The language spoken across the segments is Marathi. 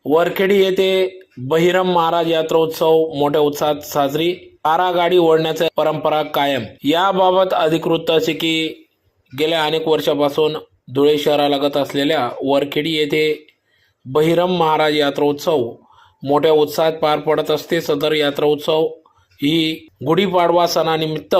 वरखेडी येथे बहिरम महाराज यात्रोत्सव मोठ्या उत्साहात साजरी। 12 गाडी ओढण्याची परंपरा कायम। याबाबत अधिकृत असे की गेल्या अनेक वर्षापासून धुळे शहरालगत असलेल्या वरखेडी येथे बहिरम महाराज यात्रोत्सव मोठ्या उत्साहात पार पडत असते। सदर यात्रोत्सव ही गुढीपाडवा सणानिमित्त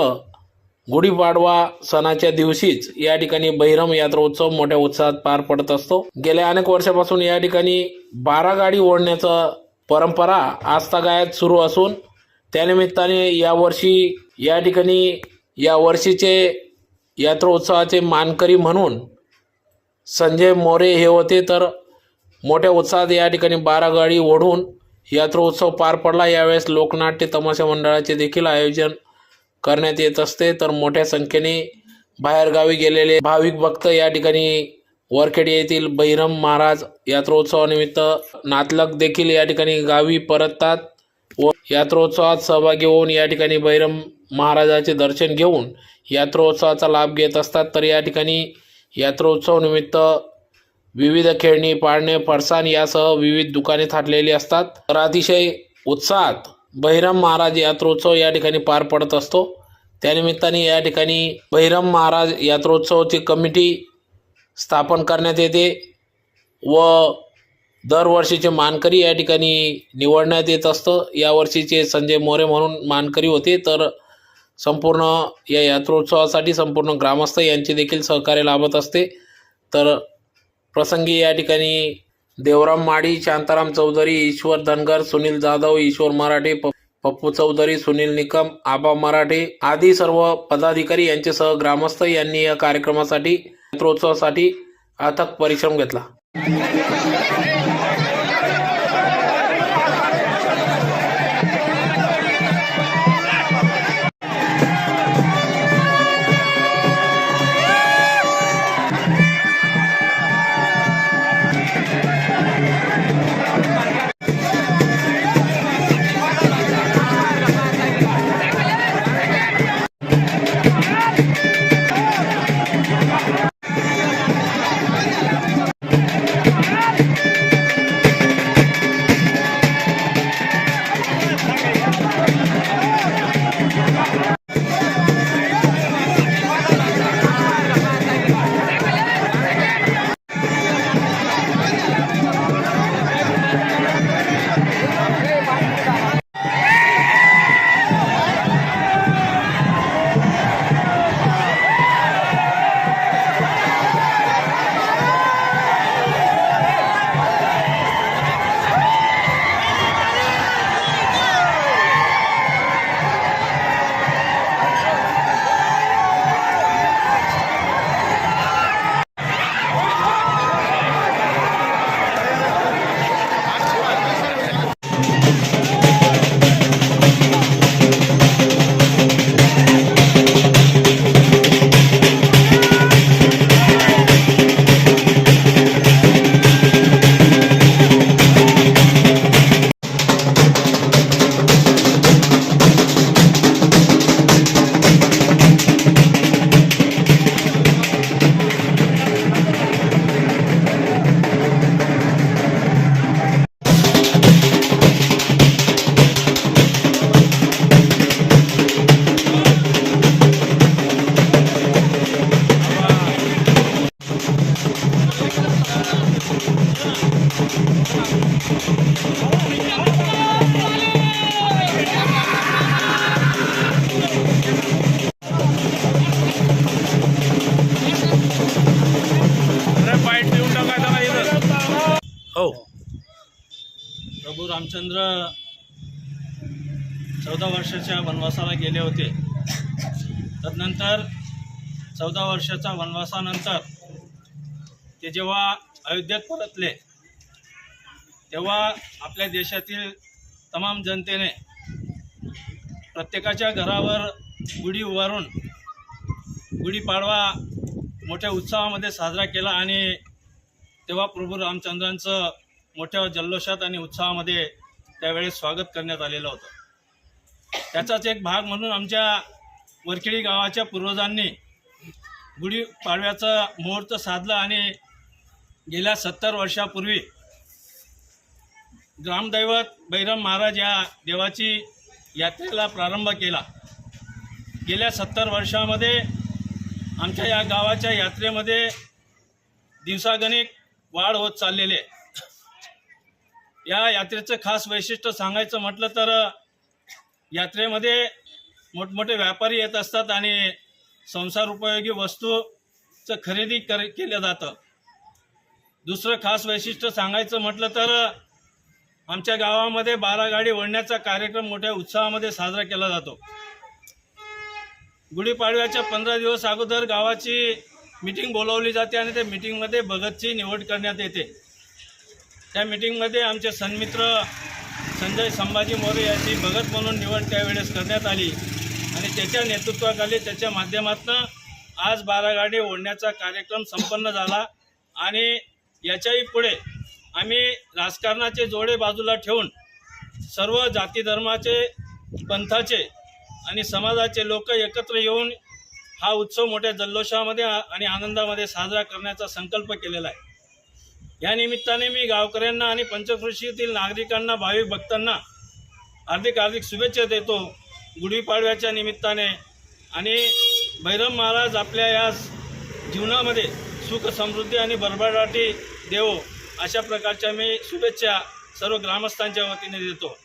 गुढीपाडवा सणाच्या दिवशीच या ठिकाणी बहिरम यात्रोत्सव मोठ्या उत्साहात पार पडत असतो। गेल्या अनेक वर्षापासून या ठिकाणी 12 गाडी ओढण्याचा परंपरा आजतागायत सुरू असून त्यानिमित्ताने यावर्षी या ठिकाणी या वर्षीचे यात्रोत्सवाचे मानकरी म्हणून संजय मोरे हे होते। तर मोठ्या उत्साहात या ठिकाणी 12 गाडी ओढून यात्रोत्सव पार पडला। यावेळेस लोकनाट्य तमाशा मंडळाचे देखील आयोजन करण्यात येत असते। तर मोठ्या संख्येने बाहेरगावी गेलेले भाविक भक्त या ठिकाणी वरखेडी येथील बहिरम महाराज यात्रोत्सवानिमित्त नातलग देखील या ठिकाणी गावी परततात व यात्रोत्सवात सहभागी होऊन या ठिकाणी बहिरम महाराजाचे दर्शन घेऊन यात्रोत्सवाचा लाभ घेत असतात। तर या ठिकाणी यात्रोत्सव निमित्त विविध खेळणी, पाळणे, फरसाण यासह विविध दुकाने थाटलेली असतात। तर अतिशय उत्साहात बहिरम महाराज यात्रोत्सव या ठिकाणी पार पडत असतो। त्यानिमित्ताने या ठिकाणी बहिरम महाराज यात्रोत्सवाची कमिटी स्थापन करण्यात येते व दरवर्षीचे मानकरी या ठिकाणी निवडण्यात येत असतं। यावर्षीचे संजय मोरे म्हणून मानकरी होते। तर संपूर्ण या यात्रोत्सवासाठी संपूर्ण ग्रामस्थ यांचे देखील सहकार्य लाभत असते। तर प्रसंगी या ठिकाणी देवराम माडी, शांताराम चौधरी, ईश्वर धनगर, सुनील जाधव, ईश्वर मराठे, पप्पू चौधरी, सुनील निकम, आबा मराठे आदी सर्व पदाधिकारी यांच्यासह ग्रामस्थ यांनी या कार्यक्रमासाठी यात्रोत्सवासाठी अथक परिश्रम घेतला। प्रभू रामचंद्र 14 वर्षाच्या वनवासाला गेले होते। तदनंतर 14 वर्षाच्या वनवासानंतर ते जेव्हा अयोध्येत परतले तेव्हा आपल्या देशातील तमाम जनतेने प्रत्येकाच्या घरावर गुढी उभारून गुढीपाडवा मोठ्या उत्साहामध्ये साजरा केला आणि तेव्हा प्रभू रामचंद्रांचं मोठ्या जल्लोषात आणि उत्साहामध्ये त्यावेळेस स्वागत करण्यात आलेलं होतं। त्याचाच एक भाग म्हणून आमच्या वरखेडी गावाच्या पूर्वजांनी गुढीपाडव्याचा मुहूर्त साधला आणि गेल्या 70 वर्षापूर्वी ग्रामदैवत बहिरम महाराज या देवाची यात्रेला प्रारंभ केला. गेल्या 70 वर्षामध्ये आमच्या या गावाच्या यात्रेमध्ये दिवसागणिक वाढ होत चाललेली आहे. या यात्रेचं खास वैशिष्ट्य सांगायचं म्हटलं तर यात्रेमध्ये मोठमोठे व्यापारी येत असतात आणि संसार उपयोगी वस्तूचं खरेदी केलं जातं. दुसरं खास वैशिष्ट्य सांगायचं म्हटलं तर आमच्या गावामध्ये 12 गाडी ओढण्याचा कार्यक्रम मोठ्या उत्साहामध्ये साजरा केला जातो. गुढीपाडव्याच्या 15 दिवस अगोदर गावाची मीटिंग बोलावली जाते आणि त्या मीटिंगमध्ये भगतची निवड करण्यात येते. त्या मीटिंगमध्ये आमचे सन्मित्र संजय संभाजी मोरे यांची भगत म्हणून निवड त्यावेळेस करण्यात आली आणि त्याच्या नेतृत्वाखाली त्याच्या माध्यमातून आज 12 गाडी ओढण्याचा कार्यक्रम संपन्न झाला. आणि याच्याही पुढे आम्ही राजकारणाचे जोडे बाजूला ठेवून सर्व जाती धर्माचे, पंथाचे आणि समाजाचे लोक एकत्र येऊन हा उत्सव मोठ्या जल्लोषामध्ये आणि आनंदामध्ये साजरा करण्याचा संकल्प केलेला आहे. या निमित्ताने मी गावकऱ्यांना आणि पंचक्रोशीतील नागरिकांना, भाविक भक्तांना हार्दिक शुभेच्छा देतो गुढीपाडव्याच्या निमित्ताने. आणि बहिरम महाराज आपल्या या जीवनामध्ये सुख, समृद्धी आणि भरभराटी देवो अशा प्रकारच्या मी शुभेच्छा सर्व ग्रामस्थांच्या वतीने देतो.